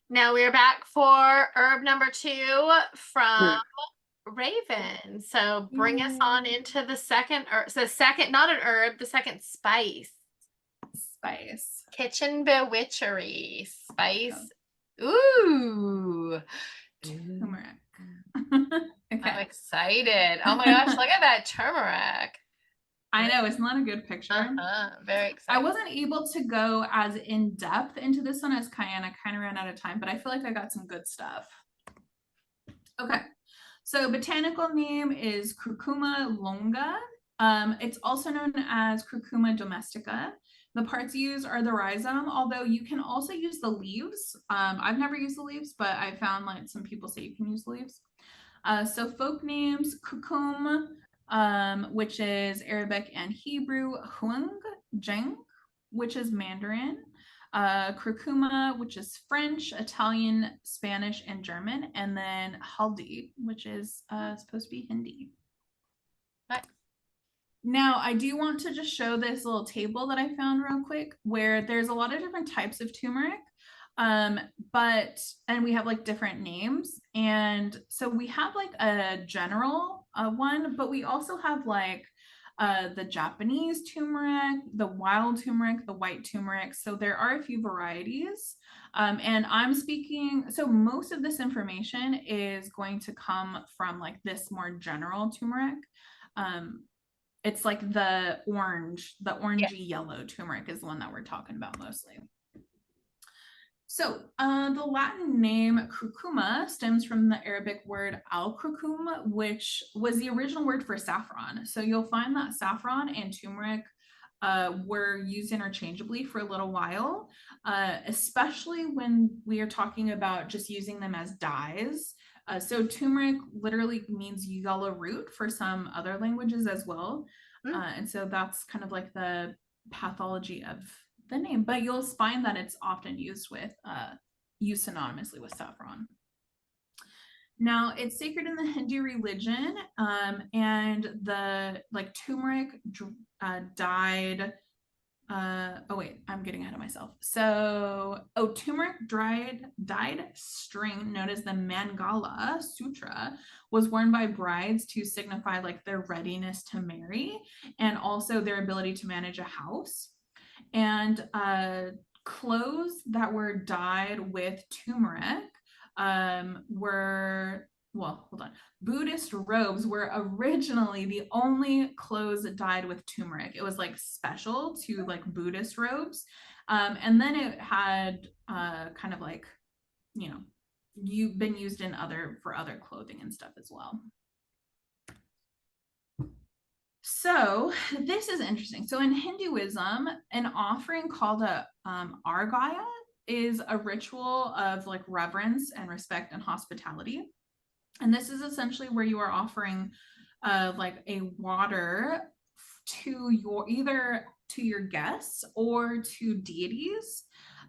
Now we're back for herb number 2 from Mm. Raven. So bring us on Yay. into the second herb. So second, not an herb, the second spice. Spice. Kitchen bewitchery Oh, spice. Ooh. turmeric. I'm Okay. excited. Oh my gosh, look at that turmeric. I know, it's not a good picture. Very I excited. wasn't able to go as in depth into this one as Cayenne. I kind of ran out of time, but I feel like I got some good stuff. Okay. So botanical name is Curcuma longa. It's also known as Curcuma domestica. The parts used are the rhizome, although you can also use the leaves. I've never used the leaves, but I found like some people say you can use the leaves. So folk names, Curcum, which is Arabic and Hebrew, Huang, Jeng, which is Mandarin, Curcuma, which is French, Italian, Spanish, and German, and then Haldi, which is supposed to be Hindi. Nice. Now, I do want to just show this little table that I found real quick where there's a lot of different types of turmeric. And we have like different names. And so we have like a general one, but we also have like the Japanese turmeric, the wild turmeric, the white turmeric. So there are a few varieties. And I'm speaking, so most of this information is going to come from like this more general turmeric. It's like the Yes. orangey yellow turmeric is the one that we're talking about mostly. So the Latin name curcuma stems from the Arabic word al-kurkum, which was the original word for saffron. So you'll find that saffron and turmeric were used interchangeably for a little while, especially when we are talking about just using them as dyes. So turmeric literally means yellow root for some other languages as well. And so that's kind of like the pathology of the name, but you'll find that it's often used synonymously with saffron. Now it's sacred in the Hindu religion, and the like turmeric dyed. Oh wait, I'm getting ahead of myself. So, turmeric dyed string known as the mangala sutra was worn by brides to signify like their readiness to marry and also their ability to manage a house. And clothes that were dyed with turmeric were, well, hold on. Buddhist robes were originally the only clothes dyed with turmeric. It was like special to like Buddhist robes. And then it had kind of like, you know, you've been used in for other clothing and stuff as well. So this is interesting. So in Hinduism, an offering called a argaya is a ritual of like reverence and respect and hospitality. And this is essentially where you are offering like a water to either to your guests or to deities.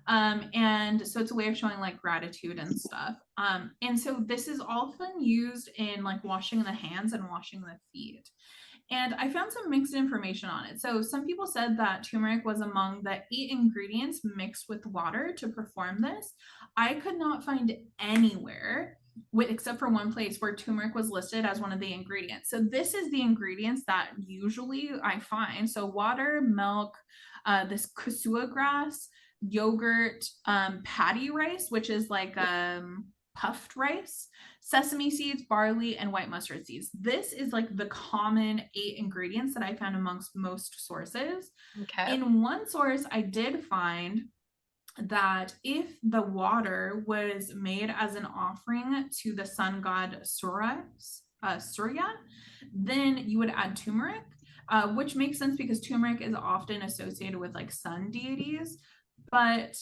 And so it's a way of showing like gratitude and stuff. And so this is often used in like washing the hands and washing the feet. And I found some mixed information on it. So some people said that turmeric was among the 8 ingredients mixed with water to perform this. I could not find anywhere except for one place where turmeric was listed as one of the ingredients. So this is the ingredients that usually I find. So water, milk, this kusua grass, yogurt, patty rice, which is like puffed rice, sesame seeds, barley, and white mustard seeds. This is like the common 8 ingredients that I found amongst most sources. Okay. In one source, I did find that if the water was made as an offering to the sun god Surya, then you would add turmeric, which makes sense because turmeric is often associated with like sun deities. But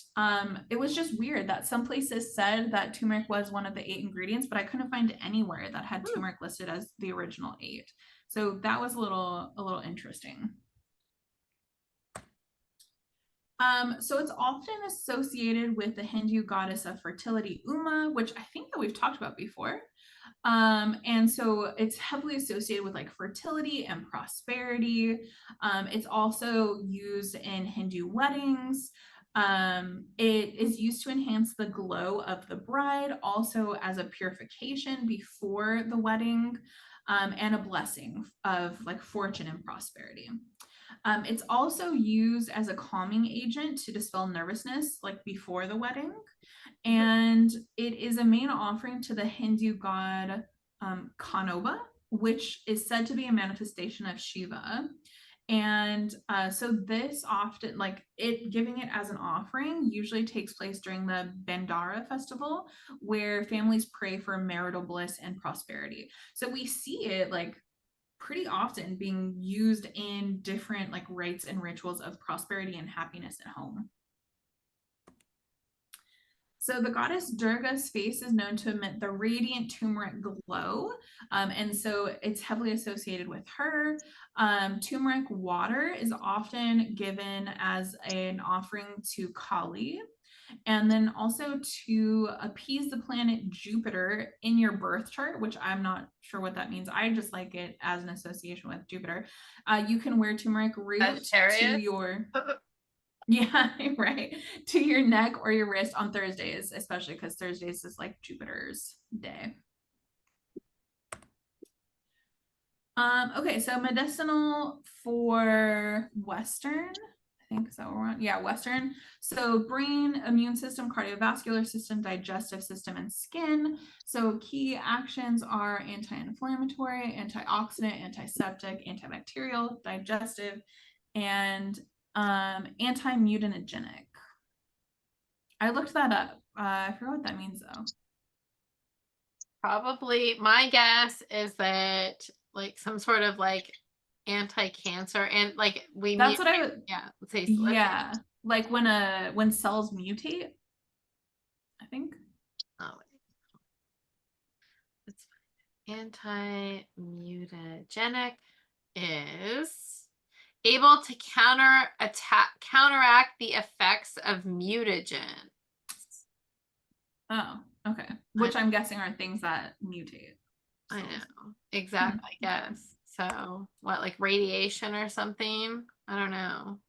it was just weird that some places said that turmeric was one of the 8 ingredients, but I couldn't find anywhere that had turmeric listed as the original 8. So that was a little interesting. So it's often associated with the Hindu goddess of fertility, Uma, which I think that we've talked about before. And so it's heavily associated with like fertility and prosperity. It's also used in Hindu weddings. It is used to enhance the glow of the bride, also as a purification before the wedding, and a blessing of like fortune and prosperity. It's also used as a calming agent to dispel nervousness, like before the wedding. And it is a main offering to the Hindu god Kanoba, which is said to be a manifestation of Shiva. And so this often, like it giving it as an offering, usually takes place during the Bandara festival, where families pray for marital bliss and prosperity. So we see it like pretty often being used in different like rites and rituals of prosperity and happiness at home. So the goddess Durga's face is known to emit the radiant turmeric glow. And so it's heavily associated with her. Turmeric water is often given as an offering to Kali. And then also to appease the planet Jupiter in your birth chart, which I'm not sure what that means. I just like it as an association with Jupiter. You can wear turmeric root to your... Yeah, right. To your neck or your wrist on Thursdays, especially because Thursdays is like Jupiter's day. Okay, so medicinal for Western, I think is that what we're on? Yeah, Western. So brain, immune system, cardiovascular system, digestive system, and skin. So key actions are anti-inflammatory, antioxidant, antiseptic, antibacterial, digestive, and anti-mutagenic. I looked that up. I forgot what that means though. Probably my guess is that like some sort of like anti-cancer and like we That's what I would, yeah, let's say yeah, like when cells mutate, I think. Oh, it's anti-mutagenic is able to counteract the effects of mutagen. Oh, okay. Which I'm guessing are things that mutate. I know. Exactly, yes. So what, like radiation or something? I don't know.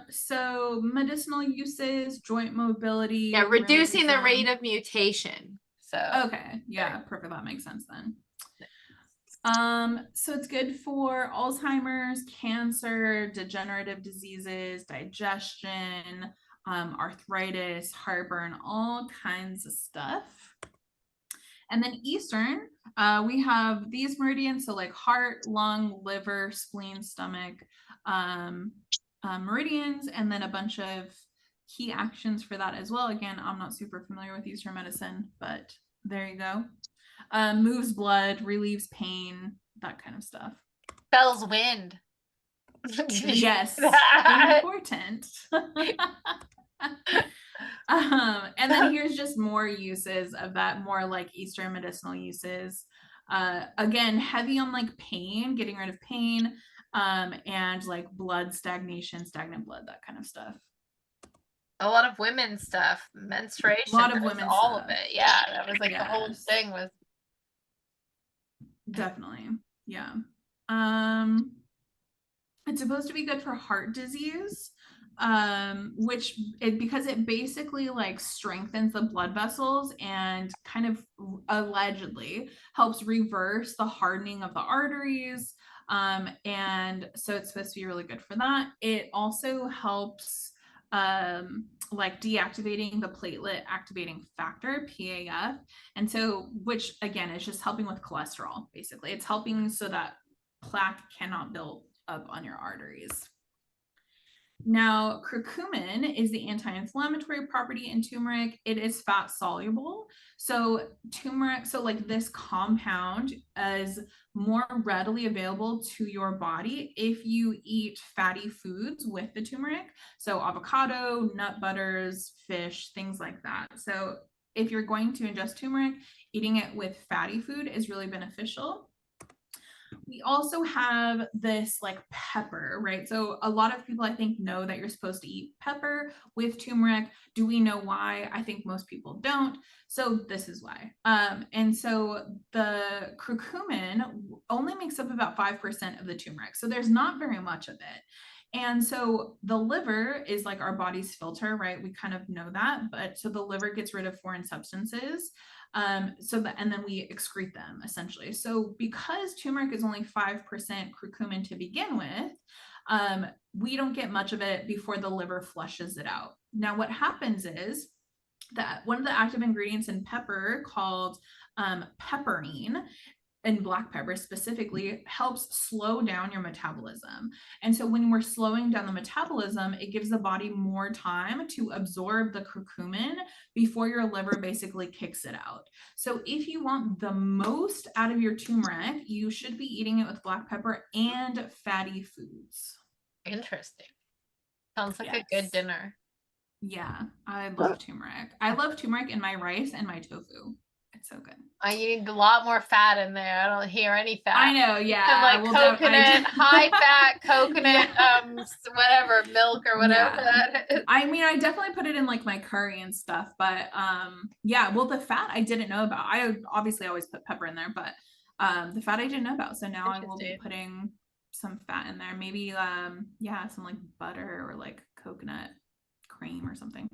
So medicinal uses, joint mobility. Yeah, reducing the rate of mutation. So okay, yeah, perfect. That makes sense then. So it's good for Alzheimer's, cancer, degenerative diseases, digestion, arthritis, heartburn, all kinds of stuff. And then Eastern, we have these meridians, so like heart, lung, liver, spleen, stomach, meridians, and then a bunch of key actions for that as well. Again, I'm not super familiar with Eastern medicine, but there you go. Moves blood, relieves pain, that kind of stuff. Spells wind. Yes, important. And then here's just more uses of that, more like Eastern medicinal uses. Again, heavy on like pain, getting rid of pain, and like blood stagnation, stagnant blood, that kind of stuff. A lot of women's stuff, menstruation, a lot of women's all stuff. Of it. Yeah, that was like the whole thing was definitely, yeah. It's supposed to be good for heart disease, which because it basically like strengthens the blood vessels and kind of allegedly helps reverse the hardening of the arteries. And so it's supposed to be really good for that. It also helps like deactivating the platelet activating factor, PAF. And so, which again is just helping with cholesterol, basically. It's helping so that plaque cannot build up on your arteries. Now, curcumin is the anti-inflammatory property in turmeric. It is fat soluble. So turmeric, so like this compound is more readily available to your body if you eat fatty foods with the turmeric. So avocado, nut butters, fish, things like that. So if you're going to ingest turmeric, eating it with fatty food is really beneficial. We also have this like pepper, right? So a lot of people I think know that you're supposed to eat pepper with turmeric. Do we know why? I think most people don't. So this is why. And so the curcumin only makes up about 5% of the turmeric. So there's not very much of it. And so the liver is like our body's filter, right? We kind of know that, but so the liver gets rid of foreign substances. And then we excrete them essentially. So because turmeric is only 5% curcumin to begin with, we don't get much of it before the liver flushes it out. Now, what happens is that one of the active ingredients in pepper called pepperine, and black pepper specifically, helps slow down your metabolism. And so when we're slowing down the metabolism, it gives the body more time to absorb the curcumin before your liver basically kicks it out. So if you want the most out of your turmeric, you should be eating it with black pepper and fatty foods. Interesting. Sounds like a good Yes. dinner. Yeah, I love turmeric. I love turmeric in my rice and my tofu. It's so good. I need a lot more fat in there. I don't hear any fat. I know, yeah. Some like coconut, high fat coconut, whatever, milk or whatever that is. I mean, I definitely put it in like my curry and stuff, but yeah, well, the fat I didn't know about. I obviously always put pepper in there, but the fat I didn't know about. So now I will be putting some fat in there. Maybe yeah, some like butter or like coconut cream or something.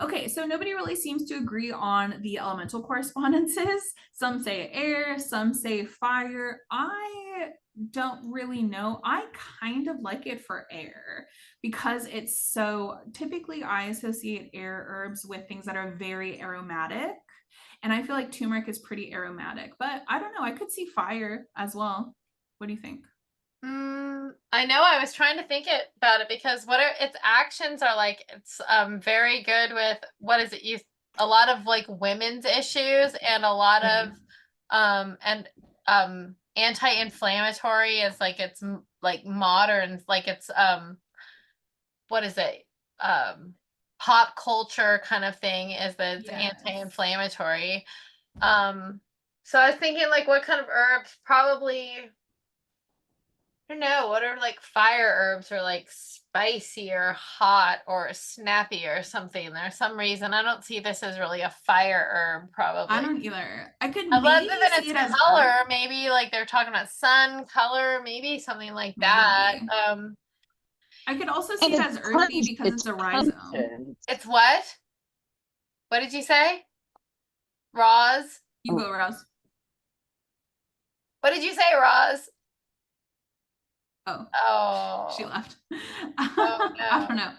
Okay, so nobody really seems to agree on the elemental correspondences. Some say air, some say fire. I don't really know. I kind of like it for air because it's so, typically I associate air herbs with things that are very aromatic. And I feel like turmeric is pretty aromatic, but I don't know. I could see fire as well. What do you think? I know, I was trying to think about it because what are its actions are like, it's very good with, what is it, a lot of like women's issues and a lot of anti-inflammatory is like, it's like modern, like it's what is it, pop culture kind of thing is that it's anti-inflammatory. So I was thinking like what kind of herbs, probably, I don't know, what are like fire herbs or like spicy or hot or snappy or something? There's some reason I don't see this as really a fire herb, probably. I don't either. I could other maybe than see its it as color, herb. maybe like they're talking about sun color, maybe something like that. I could also see it as earthy because it's a rhizome. It's what? What did you say? Roz? You go, Roz. What did you say, Roz? Oh, she left. Oh, no. I don't know,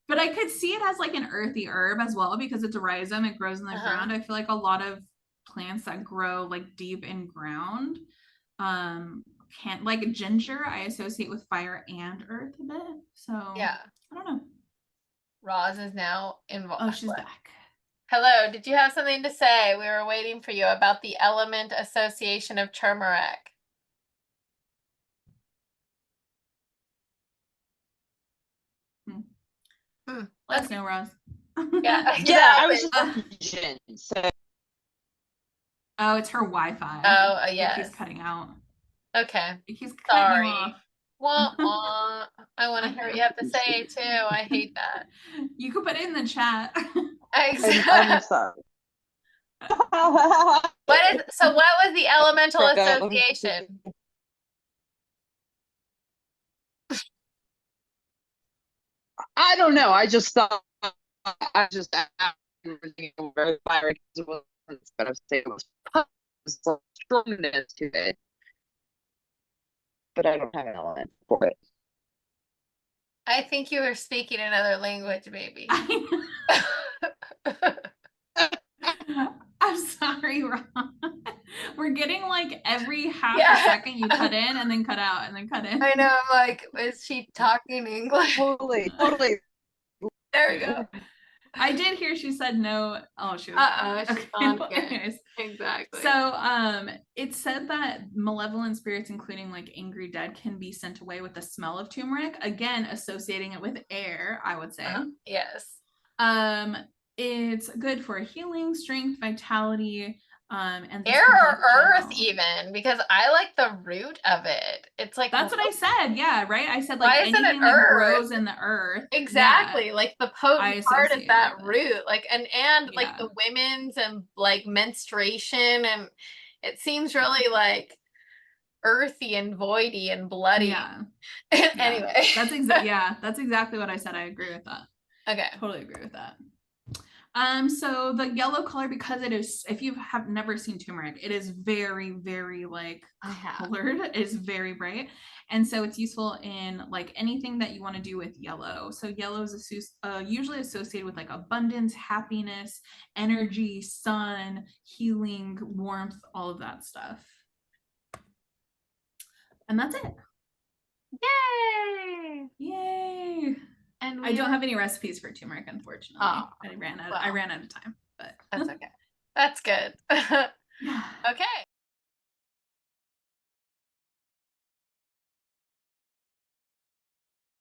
but I could see it as like an earthy herb as well because it's a rhizome. It grows in the ground. I feel like a lot of plants that grow like deep in ground can't, like ginger I associate with fire and earth a bit. So yeah, I don't know. Roz is now involved. Oh, she's back. Hello, did you have something to say? We were waiting for you about the element association of turmeric. Let us know, Roz. Yeah, exactly. Yeah, I was just so. Oh, it's her Wi-Fi. Oh, yes. It keeps cutting out. Okay. It keeps cutting you off. Wah, wah. I want to hear what you have to say too. I hate that. You could put it in the chat. I'm sorry. What was the elemental association? I don't know. I just thought I just very fiery, but I'm saying it was strongness to it. But I don't have an element for it. I think you were speaking another language, maybe. I'm sorry, Ron. We're getting like every half a second you cut in and then cut out and then cut in. I know. I'm like, is she talking English? Totally. There we go. I did hear she said no. Oh, she was. She's on anyways. Exactly. So, it said that malevolent spirits, including like angry dead, can be sent away with the smell of turmeric. Again, associating it with air, I would say. Yes. It's good for healing, strength, vitality, and air or earth even, because I like the root of it. It's like, that's what I said. Yeah, right. I said like why anything isn't it that grows in the earth. Exactly. Like the potent part is that root. Like and like the women's and like menstruation, and it seems really like earthy and voidy and bloody. Yeah. Anyway. That's exactly what I said. I agree with that. Okay. Totally agree with that. So the yellow color, because it is, if you have never seen turmeric, it is very, very like colored. It is very bright. And so it's useful in like anything that you want to do with yellow. So yellow is usually associated with like abundance, happiness, energy, sun, healing, warmth, all of that stuff. And that's it. Yay! Yay! And I don't have any recipes for turmeric, unfortunately. Oh, I ran out of time, but that's okay. That's good. Okay.